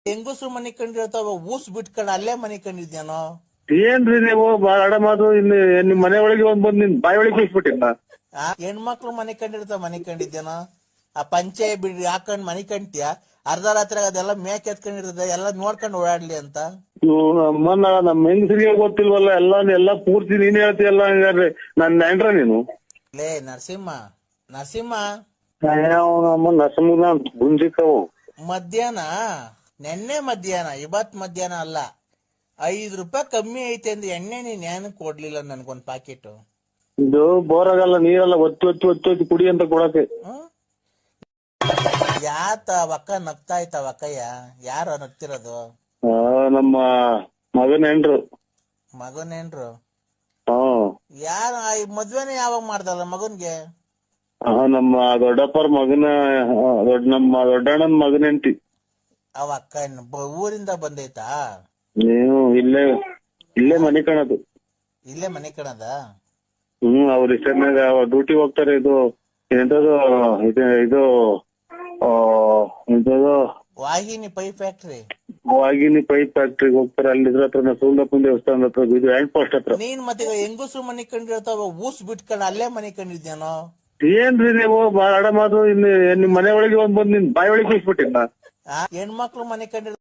ಹೆಂಗಸ್ರು ಮನೆ ಕಂಡಿರ್ತಾವ ಊಸ್ ಬಿಟ್ಕೊಂಡ್ ಅಲ್ಲೇ ಮನೆ ಕಂಡಿದ್ಯಾನೋ. ಏನ್ರಿ ನೀವು ಬಾಳ ಮಾತು ಇನ್ನು ನಿಮ್ ಮನೆ ಒಳಗೆ ಬಂದ್ ನಿನ್ ಬಾಯಿ ಒಳಗೆ ಕೂಸ್ಬಿಟ್ಟಿಲ್ಲ. ಹೆಣ್ಮಕ್ಳು ಮನೆ ಕಂಡಿರ್ತಾವ ಮನೆ ಕಂಡಿದ್ಯಾನೋ. ಆ ಪಂಚೆ ಬಿಡ್ರಿ ಹಾಕೊಂಡ್ ಮನೆ ಕಂಡ್ತೀಯ, ಅರ್ಧ ರಾತ್ರಿ ಅದೆಲ್ಲ ಮೇಕ್ ಎತ್ಕೊಂಡಿರ್ತದೆ, ಎಲ್ಲ ನೋಡ್ಕೊಂಡ್ ಓಡಾಡ್ಲಿ ಅಂತ. ನಮ್ಮನ್ನ ನಮ್ ಹೆಂಗಸರಿಗೆ ಗೊತ್ತಿಲ್ವಲ್ಲ, ಎಲ್ಲಾ ಪೂರ್ತಿ ನೀನ್ ಹೇಳ್ತೀಯಲ್ಲ. ಹಂಗಾದ್ರೆ ನನ್ ನೆಂಟ್ರ ನೀನು? ಲೇ ನರಸಿಂಹ ನಮ್ಮ ನರಸಿಂಹ ಗುಂಜಿಕವು ಮಧ್ಯಾಹ್ನ, ನೆನ್ನೆ ಮಧ್ಯಾಹ್ನ, ಇವತ್ ಮಧ್ಯಾಹ್ನ ಅಲ್ಲ, 5 ರೂಪಾಯಿ ಕಮ್ಮಿ ಐತೆ ಅಂದ್ ಎಣ್ಣೆ ನೀನ್ ಏನ್ ಕೊಡ್ಲಿಲ್ಲ ನನ್ಗೊಂದ್ ಪ್ಯಾಕೆಟ್. ಇದು ಬೋರಾಗಲ್ಲ, ನೀರೆಲ್ಲ ಒತ್ತಿ ಕುಡಿ ಅಂತ ಕೊಡಕ್ಕೆ. ಯಾತ ಒಕ್ಕ ನಗ್ತಾ ಇತ್ತ ಒಕ್ಕಯ್ಯ? ಯಾರು ನಗ್ತಿರೋದು? ನಮ್ಮ ಮಗನೇನ್ರು. ಮಗನೇನ್ರು? ಹ್ಮ್. ಯಾರ ಮದ್ವೆನೇ ಯಾವಾಗ ಮಾಡ್ದಲ್ಲ ಮಗನ್ಗೆ? ನಮ್ಮ ದೊಡ್ಡಪ್ಪರ ಮಗನ, ನಮ್ಮ ದೊಡ್ಡಣ್ಣನ ಮಗನೆಂಟಿ. ಅವ ಅಕ್ಕ ಊರಿಂದ ಬಂದೈತಾ? ನೀವು ಇಲ್ಲೇ ಮನೆ ಕಾಣದು. ಇಲ್ಲೇ ಮನೆ ಕಣದ? ಅವ್ರ ಹೆಸರ್ನಾಗ ಡ್ಯೂಟಿ ಹೋಗ್ತಾರೆ. ಇದು ಎಂತದು ಇದು ಎಂತದು ವಾಹಿನಿ ಪೈಪ್ ಫ್ಯಾಕ್ಟ್ರಿ. ವಾಗಿನಿ ಪೈಪ್ ಫ್ಯಾಕ್ಟ್ರಿಗೆ ಹೋಗ್ತಾರೆ. ಅಲ್ಲಿ ಇದ್ರ ಹತ್ರ ಸೋಮಪ್ಪನ ದೇವಸ್ಥಾನದ ಹತ್ರ, ಇದು ಹ್ಯಾಂಡ್ ಪೋಸ್ಟ್ ಹತ್ರ. ನೀನ್ ಮತ್ತೆ ಹೆಂಗಸ್ರು ಮನೆ ಕಂಡಿರ್ತಾವ ಊಸ್ ಬಿಟ್ಕೊಂಡ್ ಅಲ್ಲೇ ಮನೆ ಕಂಡಿದ್ಯಾನೋ. ಏನ್ರಿ ನೀವು ಬಾಳ ಮಾತು ಇನ್ನು ನಿಮ್ ಮನೆ ಒಳಗೆ ಬಂದ್ ನಿನ್ ಬಾಯಿ ಒಳಗೆ ಕೂಸ್ಬಿಟ್ಟಿಲ್ಲ. ಹೆಣ್ಮಕ್ಳು ಮನೆ ಕಂಡಿರ್